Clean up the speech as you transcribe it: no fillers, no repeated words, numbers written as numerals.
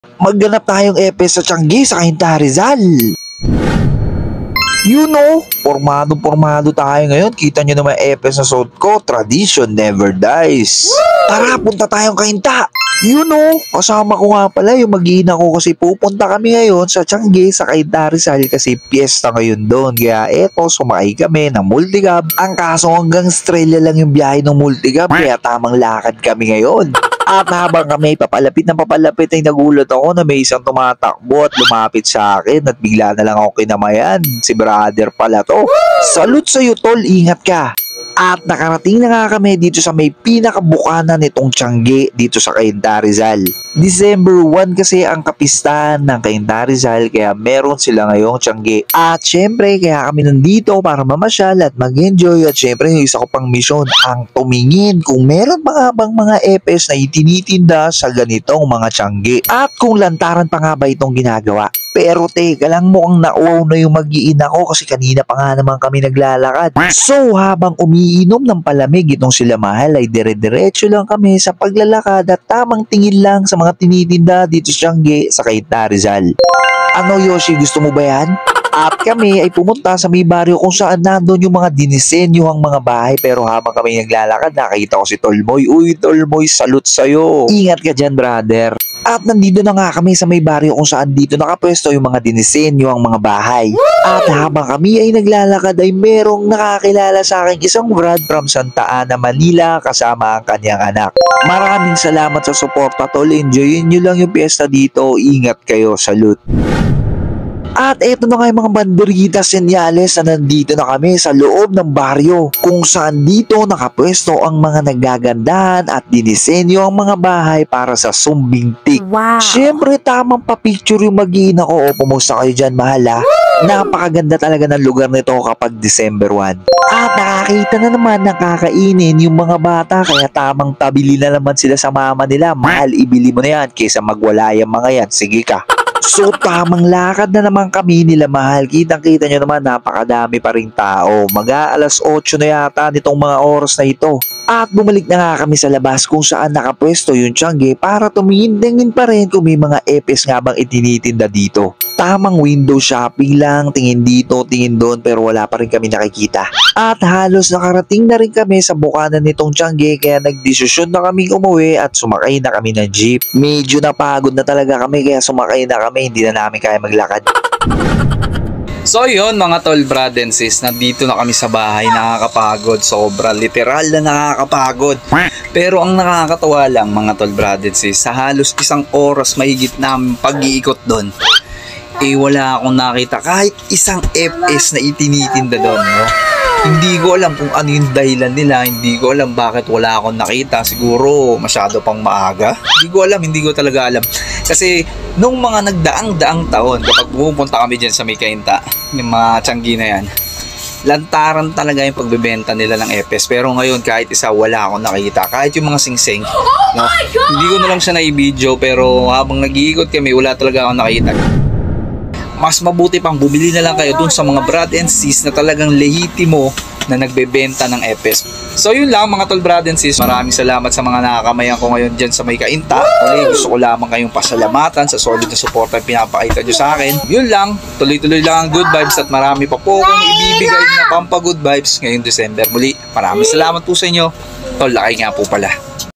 Magganap tayong epes sa Tiangge sa Cainta Rizal. You know, pormado tayo ngayon. Kita nyo naman epes na suot ko. Tradition never dies. Tara, punta tayong Cainta. You know, kasama ko nga pala yung mag-iina ko kasi pupunta kami ngayon sa Tiangge sa Cainta Rizal kasi piyesta ngayon doon. Kaya eto, sumakay kami ng multicab. Ang kaso hanggang Estrella lang yung biyahe ng multicab kaya tamang lakad kami ngayon. At habang kami papalapit ay nagulat ako na may isang tumatakbo at lumapit sa akin at bigla na lang ako kinamayan. Si brother pala to. Salute sa'yo tol, ingat ka. At nakarating na nga kami dito sa may pinakabukanan nitong Tiangge dito sa Cainta Rizal. December 1 kasi ang kapistahan ng Cainta Rizal kaya meron sila ngayong Tiangge. At syempre kaya kami nandito para mamasyal at mag-enjoy at syempre yung isa ko pang misyon ang tumingin kung meron pa nga bang mga epes na itinitinda sa ganitong mga Tiangge. At kung lantaran pa nga ba itong ginagawa. Pero teka lang, mukhang nauwaw na yung mag-iina ko kasi kanina pa nga naman kami naglalakad. So habang umiinom ng palamig itong sila mahal ay dire-diretso lang kami sa paglalakad at tamang tingin lang sa mga tinitinda dito sa Tiangge sa Cainta Rizal. Ano Yoshi, gusto mo ba yan? At kami ay pumunta sa may baryo kung saan nandun yung mga dinisenyohang mga bahay pero habang kami naglalakad nakita ko si Tolmoy. Uy Tolmoy, salute sa'yo. Ingat ka dyan brother. At nandito na nga kami sa may baryo kung saan dito nakapwesto yung mga dinisenyo ang mga bahay. At habang kami ay naglalakad ay merong nakakilala sa akin isang brad from Santa Ana, Manila kasama ang kanyang anak. Maraming salamat sa suporta tol. Enjoyin nyo lang yung piyesta dito. Ingat kayo. Salute. At eto na nga yung mga banderita senyales na nandito na kami sa loob ng baryo kung saan dito nakapwesto ang mga nagagandahan at dinisenyo ang mga bahay para sa sumbing tik. Wow! Siyempre tamang pa-picture yung mag-iina ko. O pumusta kayo dyan mahal ha? Napakaganda talaga ng lugar nito kapag December 1. At nakakita na naman ng kakainin yung mga bata kaya tamang pabili na naman sila sa mama nila. Mahal, ibili mo na yan kaysa magwala yung mga yan. Sige ka. So tamang lakad na naman kami nila mahal. Kitang-kita nyo naman napakadami pa ring tao. Mag-aalas 8 na yata nitong mga oras na ito. At bumalik na nga kami sa labas kung saan nakapwesto yung Tiangge para tumingin-tingin pa rin kung may mga epes nga bang itinitinda dito. Tamang window shopping lang, tingin dito, tingin doon pero wala pa rin kami nakikita. At halos nakarating na rin kami sa bukanan nitong Tiangge kaya nagdesisyon na kami umuwi at sumakay na kami ng jeep. Medyo napagod na talaga kami kaya sumakay na kami, hindi na namin kaya maglakad. So yun mga tol, brad and sis, nandito na kami sa bahay. Nakakapagod, sobra, literal na nakakapagod. Pero ang nakakatawa lang mga tol, brad and sis, sa halos isang oras mahigit namin pag-iikot doon, eh wala akong nakita kahit isang FS na itinitinda doon, no? Hindi ko alam kung ano yung dahilan nila, hindi ko alam bakit wala akong nakita. Siguro masyado pang maaga. Hindi ko talaga alam. Kasi nung mga nagdaang-daang taon, kapag pumunta kami dyan sa may Cainta, yung mga Tiangge na yan, lantaran talaga yung pagbebenta nila ng epes. Pero ngayon kahit isa wala akong nakita. Kahit yung mga singsing, no? Hindi ko na lang siya na-i-video pero habang nag-iikot kami, wala talaga akong nakita. Mas mabuti pang bumili na lang kayo dun sa mga brad and sis na talagang lehitimo na nagbebenta ng epes. So yun lang mga tol, brad and sis. Maraming salamat sa mga nakakamayan ko ngayon dyan sa may Cainta. Uli, gusto ko lamang kayong pasalamatan sa solid na suporta na pinapakita nyo sa akin. Yun lang, tuloy-tuloy lang ang good vibes at marami pa po akong ibibigay na pampa good vibes ngayong December. Muli, maraming salamat po sa inyo. Tol, laki nga po pala.